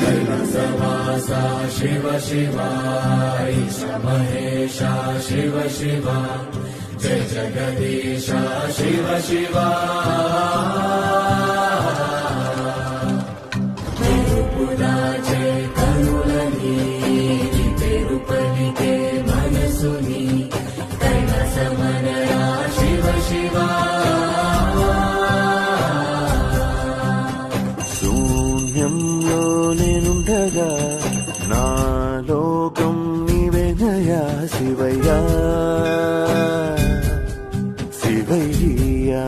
कैलासवासा शिव शिव ईश महेशा शिव शिव जय जगदीशा शिव शिव तिरुपुराचे करुलनी तिरुपतिके मनसुनी कैलासमनया शिव शिव శూన్యంలో నేనుండగా నా లోకం నీవేనయా శివయ్యా శివయ్యా